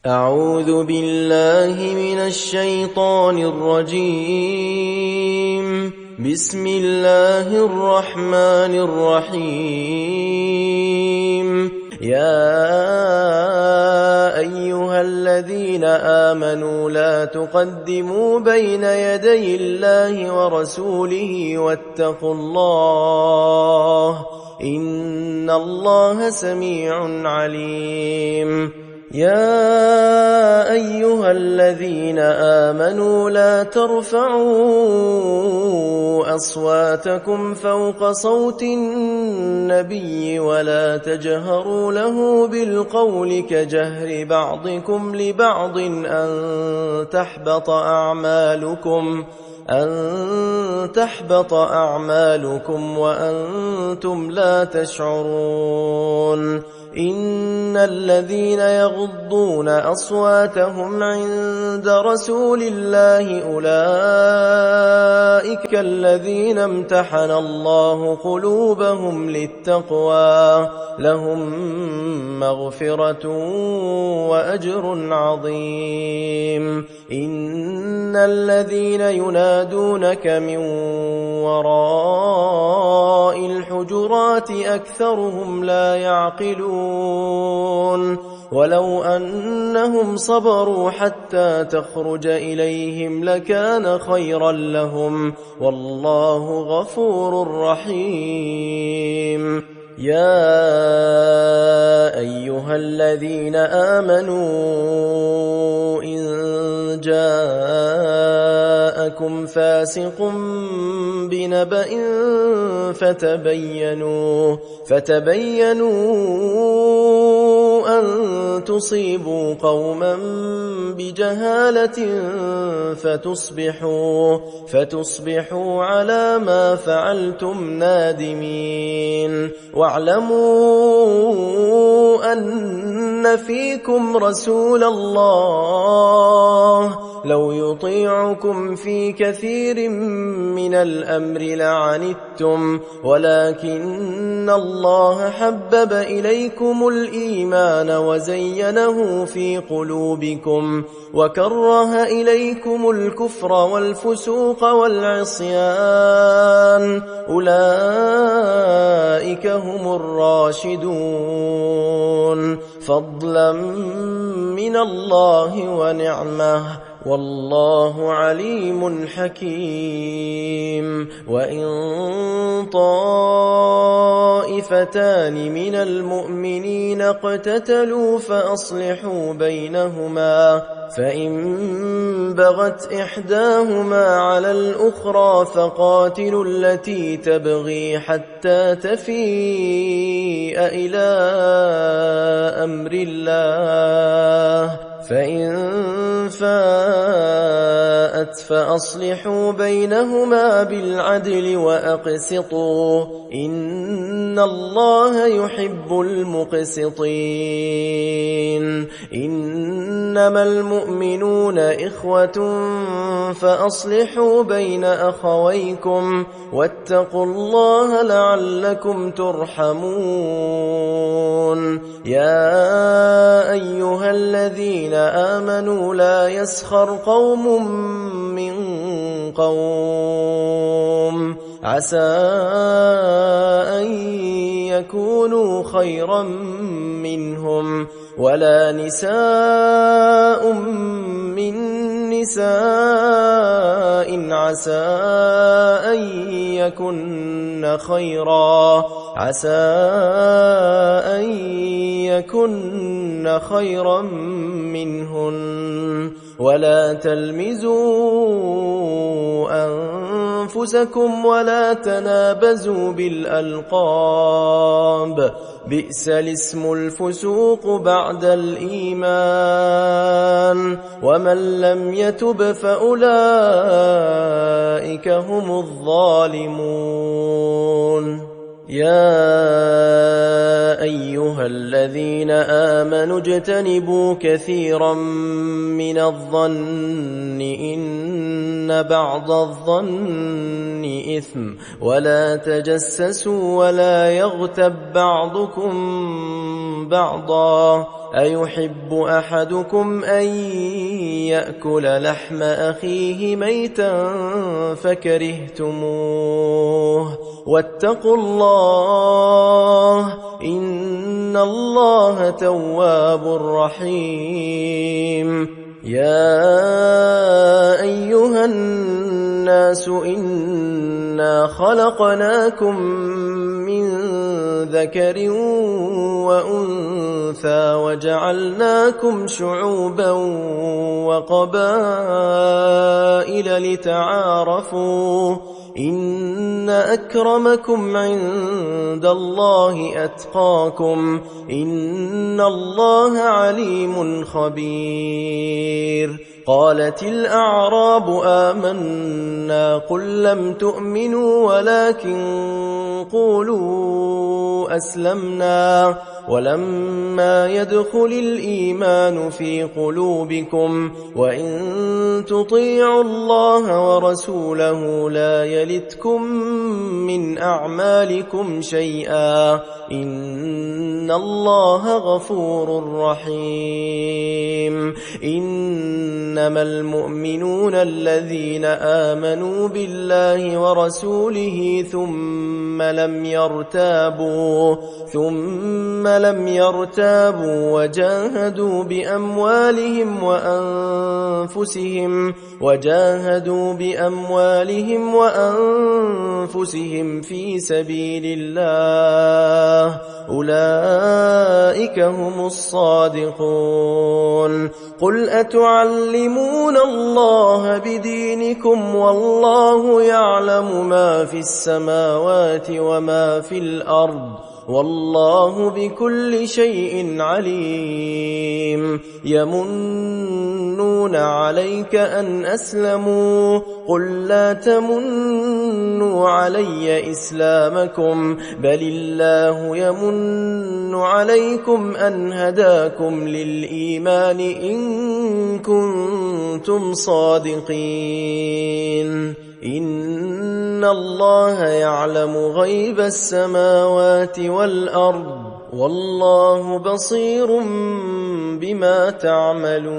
أعوذ بالله من الشيطان الرجيم. بسم الله الرحمن الرحيم. يا أيها الذين آمنوا لا تقدموا بين يدي الله ورسوله واتقوا الله إن الله سميع عليم. يا أيها الذين آمنوا لا ترفعوا أصواتكم فوق صوت النبي ولا تجهروا له بالقول كجهر بعضكم لبعض أن تحبط أعمالكم وأنتم لا تشعرون. إن الذين يغضون أصواتهم عند رسول الله أولئك الذين امتحن الله قلوبهم للتقوى لهم مغفرة وأجر عظيم. إن الذين ينادونك من وراء الحجرات أكثرهم لا يعقلون. ولو أنهم صبروا حتى تخرج إليهم لكان خيرا لهم والله غفور رحيم. يا أيها الذين آمنوا إن جاءكم فاسق بنبأ فتبينوا أن تصيبوا قوما بجهالة فتصبحوا على ما فعلتم نادمين. واعلموا أن فيكم رسول الله لو يطيعكم في كثير من الأمر لعنتم ولكن الله حبب إليكم الإيمان وزينه في قلوبكم وكره إليكم الكفر والفسوق والعصيان أولئك هم الراشدون فضلا من الله ونعمه والله عليم حكيم. وإن طائفتان من المؤمنين اقتتلوا فأصلحوا بينهما فإن بغت إحداهما على الأخرى فقاتلوا التي تبغي حتى تفيء إلى أمر الله فإن فاءت فأصلحوا بينهما بالعدل وأقسطوا إن الله يحب المقسطين. إنما المؤمنون إخوة فأصلحوا بين أخويكم واتقوا الله لعلكم ترحمون. يا أيها الذين آمنوا لا يسخر قوم من قوم عسى أن يكونوا خيرا منهم ولا نساء من نساء عسى أن يكن خيرا منهن ولا تلمزوا أنفسكم ولا تنابزوا بالألقاب بئس الاسم الفسوق بعد الإيمان ومن لم يتب فأولئك هم الظالمون. يا أيها الذين آمنوا اجتنبوا كثيرا من الظن إن بعض الظن إثم ولا تجسسوا ولا يغتب بعضكم بعضا أيحب أحدكم أن يأكل لحم أخيه ميتا فكرهتموه واتقوا الله إن الله تواب رحيم يا أيها الناس إنا خلقناكم من ذكر وأنثى وجعلناكم شعوبا وقبائل لتعارفوا إن أكرمكم عند الله أتقاكم إن الله عليم خبير قالت الأعراب آمنا قل لم تؤمنوا ولكن قولوا أسلمنا ولما يدخل الإيمان في قلوبكم وإن تطيعوا الله ورسوله لا يلتكم من أعمالكم شيئا إن الله غفور رحيم إنما المؤمنون الذين آمنوا بالله ورسوله ثم لم يرتابوا وجاهدوا بأموالهم وأنفسهم في سبيل الله أولئك هم الصادقون قل أتعلمون الله بدينكم والله يعلم ما في السماوات وما في الأرض والله بكل شيء عليم يمنون عليك أن أسلموا قل لا تمنوا علي إسلامكم بل الله يمن عليكم أن هداكم للإيمان إن كنتم صادقين إن الله يعلم غيب السماوات والأرض والله بصير بما تعملون